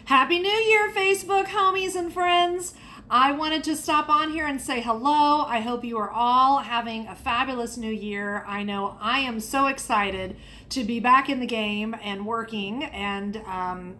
Happy New Year, Facebook homies and friends. I wanted to stop on here and say hello. I hope you are all having a fabulous new year. I know I am so excited to be back in the game and working and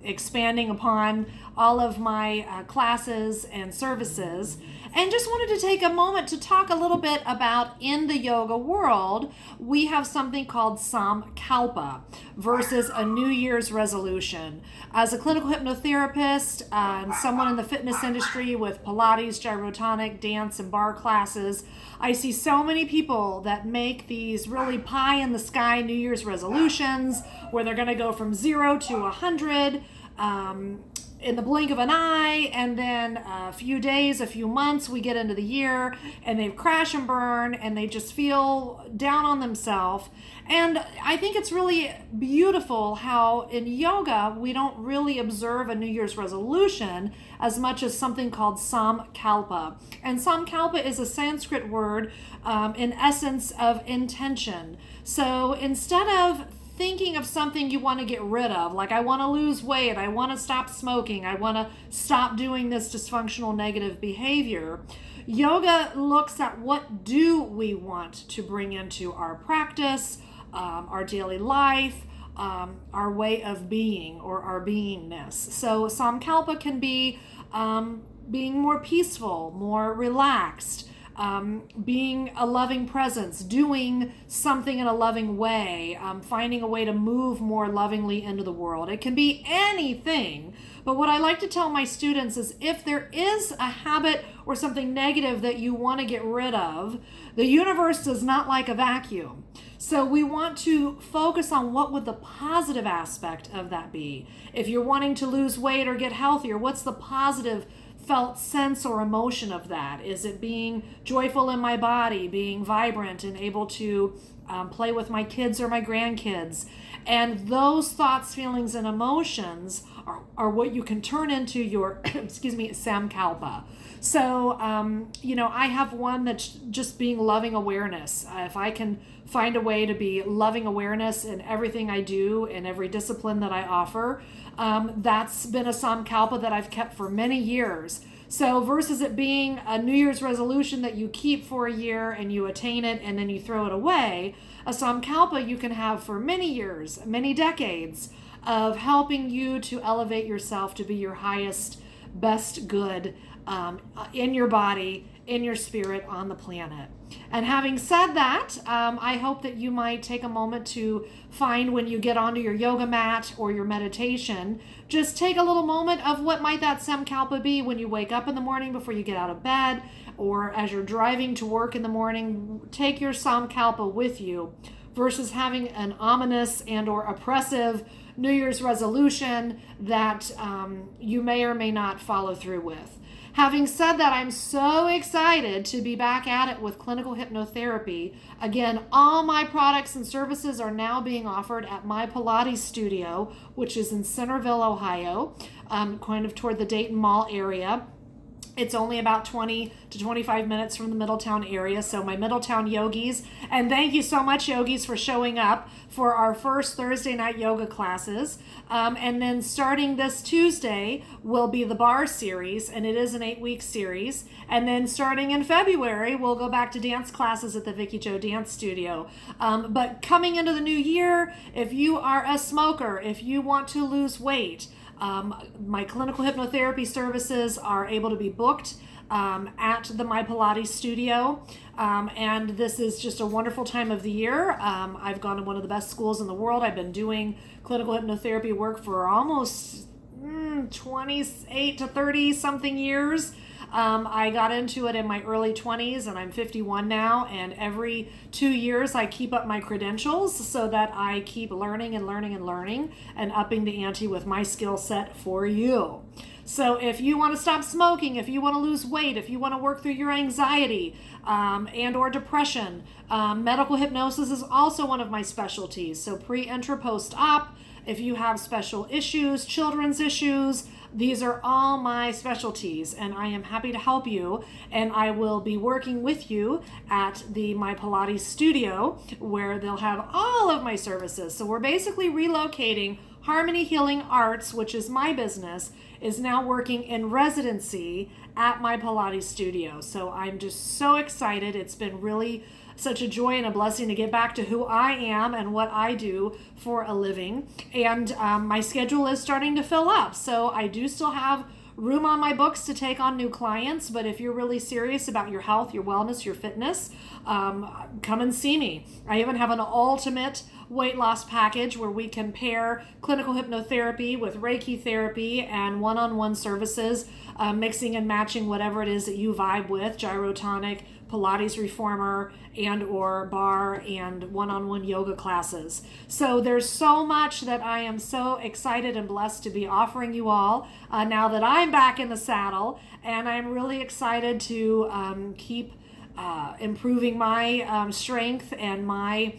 expanding upon all of my classes and services. And just wanted to take a moment to talk a little bit about in the yoga world, we have something called Samkalpa versus a New Year's resolution. As a clinical hypnotherapist and someone in the fitness industry with Pilates, gyrotonic, dance, and bar classes, I see so many people that make these really pie in the sky New Year's resolutions where they're going to go from 0 to 100 in the blink of an eye, and then a few days, a few months, we get into the year and they crash and burn and they just feel down on themselves. And I think it's really beautiful how in yoga we don't really observe a New Year's resolution as much as something called Samkalpa. And Samkalpa is a Sanskrit word in essence of intention. So instead of thinking of something you want to get rid of, like I want to lose weight, I want to stop smoking, I want to stop doing this dysfunctional negative behavior, yoga looks at what do we want to bring into our practice, our daily life, our way of being or our beingness. So Samkalpa can be being more peaceful, more relaxed, being a loving presence, doing something in a loving way, finding a way to move more lovingly into the world. It can be anything. But what I like to tell my students is if there is a habit or something negative that you want to get rid of, the universe does not like a vacuum. So we want to focus on what would the positive aspect of that be. If you're wanting to lose weight or get healthier, what's the positive felt sense or emotion of that? Is it being joyful in my body, being vibrant and able to play with my kids or my grandkids? And those thoughts, feelings, and emotions are what you can turn into your, Samkalpa. So, I have one that's just being loving awareness. If I can find a way to be loving awareness in everything I do, in every discipline that I offer, that's been a Samkalpa that I've kept for many years. So versus it being a New Year's resolution that you keep for a year and you attain it and then you throw it away, a Samkalpa you can have for many years, many decades of helping you to elevate yourself to be your highest, best good in your body, in your spirit, on the planet. And having said that, I hope that you might take a moment to find when you get onto your yoga mat or your meditation, just take a little moment of what might that Samkalpa be when you wake up in the morning before you get out of bed, or as you're driving to work in the morning. Take your Samkalpa with you versus having an ominous and or oppressive New Year's resolution that you may or may not follow through with. Having said that, I'm so excited to be back at it with clinical hypnotherapy. Again, all my products and services are now being offered at my Pilates studio, which is in Centerville, Ohio, kind of toward the Dayton Mall area. It's only about 20 to 25 minutes from the Middletown area. So my Middletown yogis, and thank you so much yogis for showing up for our first Thursday night yoga classes. And then starting this Tuesday will be the bar series, and it is an 8-week series. And then starting in February, we'll go back to dance classes at the Vicky Joe Dance Studio. But coming into the new year, if you are a smoker, if you want to lose weight, my clinical hypnotherapy services are able to be booked at the My Pilates studio. And this is just a wonderful time of the year. I've gone to one of the best schools in the world. I've been doing clinical hypnotherapy work for almost 28 to 30 something years. I got into it in my early 20s and I'm 51 now, and every 2 years I keep up my credentials so that I keep learning and learning and learning and upping the ante with my skill set for you. So if you want to stop smoking, if you want to lose weight, if you want to work through your anxiety and or depression, medical hypnosis is also one of my specialties. So pre, intra, post-op, if you have special issues, children's issues, these are all my specialties, and I am happy to help you. And I will be working with you at the My Pilates studio where they'll have all of my services. So we're basically relocating Harmony Healing Arts, which is my business, is now working in residency at my Pilates studio. So I'm just so excited. It's been really such a joy and a blessing to get back to who I am and what I do for a living. And my schedule is starting to fill up. So I do still have room on my books to take on new clients, but if you're really serious about your health, your wellness, your fitness, come and see me. I even have an ultimate weight loss package where we can pair clinical hypnotherapy with Reiki therapy and one-on-one services, mixing and matching whatever it is that you vibe with, gyrotonic, Pilates reformer, and or bar and one-on-one yoga classes. So there's so much that I am so excited and blessed to be offering you all now that I'm back in the saddle, and I'm really excited to keep improving my strength and my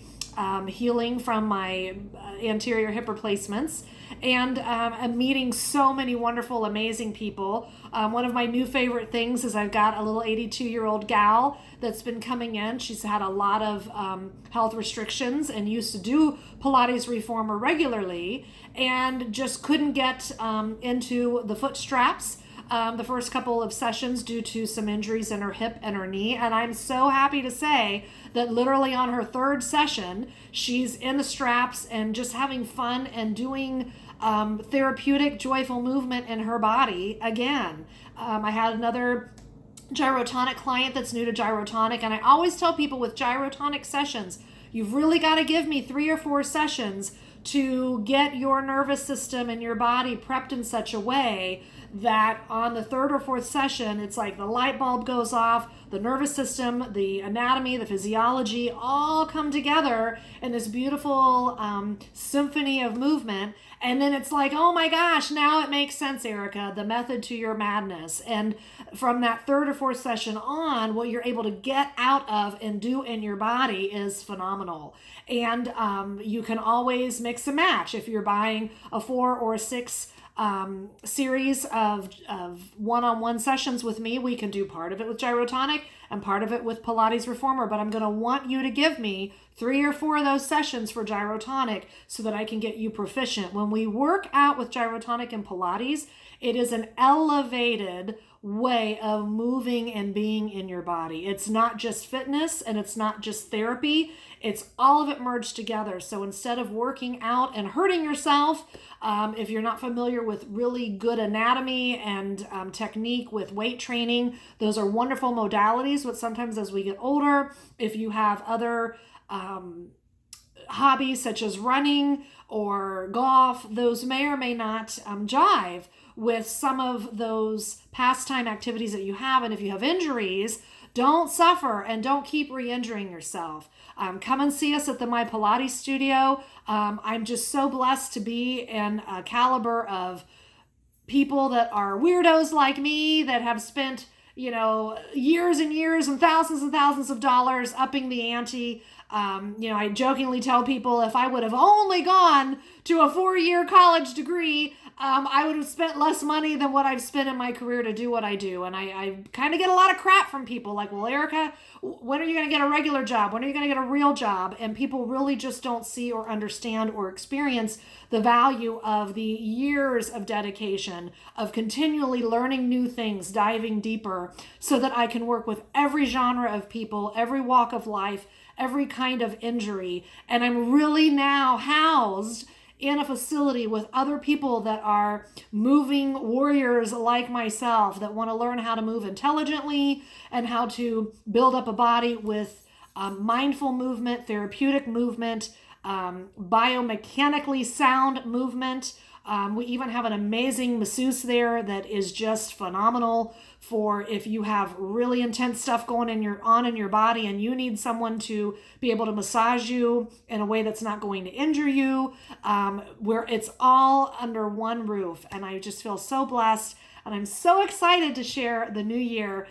healing from my anterior hip replacements, and I'm meeting so many wonderful, amazing people. One of my new favorite things is I've got a little 82-year-old gal that's been coming in. She's had a lot of health restrictions and used to do Pilates reformer regularly and just couldn't get into the foot straps the first couple of sessions due to some injuries in her hip and her knee. And I'm so happy to say that literally on her third session, she's in the straps and just having fun and doing therapeutic, joyful movement in her body again. I had another gyrotonic client that's new to gyrotonic, and I always tell people with gyrotonic sessions, you've really got to give me 3 or 4 sessions to get your nervous system and your body prepped in such a way that on the 3rd or 4th session, it's like the light bulb goes off, the nervous system, the anatomy, the physiology all come together in this beautiful symphony of movement. And then it's like, oh my gosh, now it makes sense, Erica, the method to your madness. And from that 3rd or 4th session on, what you're able to get out of and do in your body is phenomenal. And you can always mix and match. If you're buying a 4 or 6 series of one-on-one sessions with me, we can do part of it with gyrotonic and part of it with Pilates reformer, but I'm going to want you to give me 3 or 4 of those sessions for gyrotonic so that I can get you proficient. When we work out with gyrotonic and Pilates, it is an elevated way of moving and being in your body. It's not just fitness and it's not just therapy. It's all of it merged together. So instead of working out and hurting yourself, if you're not familiar with really good anatomy and technique with weight training, those are wonderful modalities. But sometimes as we get older, if you have other hobbies such as running or golf, those may or may not jive with some of those pastime activities that you have. And if you have injuries, don't suffer and don't keep re-injuring yourself. Come and see us at the My Pilates studio. I'm just so blessed to be in a caliber of people that are weirdos like me that have spent, years and years and thousands of dollars upping the ante. I jokingly tell people if I would have only gone to a 4-year college degree, I would have spent less money than what I've spent in my career to do what I do. And I kind of get a lot of crap from people like, well, Erica, when are you going to get a regular job? When are you going to get a real job? And people really just don't see or understand or experience the value of the years of dedication, of continually learning new things, diving deeper, so that I can work with every genre of people, every walk of life, every kind of injury. And I'm really now housed in a facility with other people that are moving warriors like myself that want to learn how to move intelligently and how to build up a body with mindful movement, therapeutic movement, biomechanically sound movement. We even have an amazing masseuse there that is just phenomenal for if you have really intense stuff going in your body and you need someone to be able to massage you in a way that's not going to injure you, where it's all under one roof. And I just feel so blessed. And I'm so excited to share the new year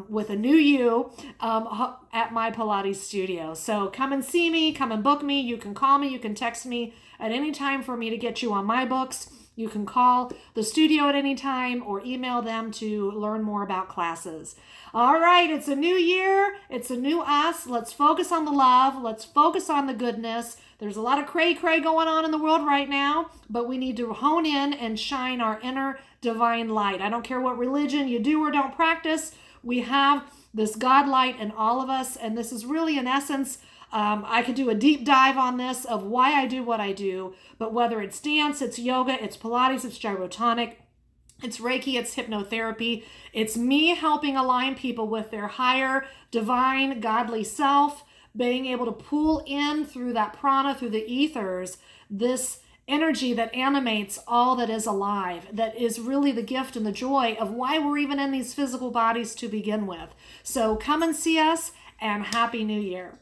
with a new you at my Pilates studio. So come and see me, come and book me. You can call me, you can text me at any time for me to get you on my books. You can call the studio at any time or email them to learn more about classes. All right, it's a new year. It's a new us. Let's focus on the love. Let's focus on the goodness. There's a lot of cray-cray going on in the world right now, but we need to hone in and shine our inner divine light. I don't care what religion you do or don't practice. We have this God light in all of us, and this is really, in essence, I could do a deep dive on this of why I do what I do, but whether it's dance, it's yoga, it's Pilates, it's gyrotonic, it's Reiki, it's hypnotherapy. It's me helping align people with their higher, divine, godly self, being able to pull in through that prana, through the ethers, this energy that animates all that is alive, that is really the gift and the joy of why we're even in these physical bodies to begin with. So come and see us, and Happy New Year.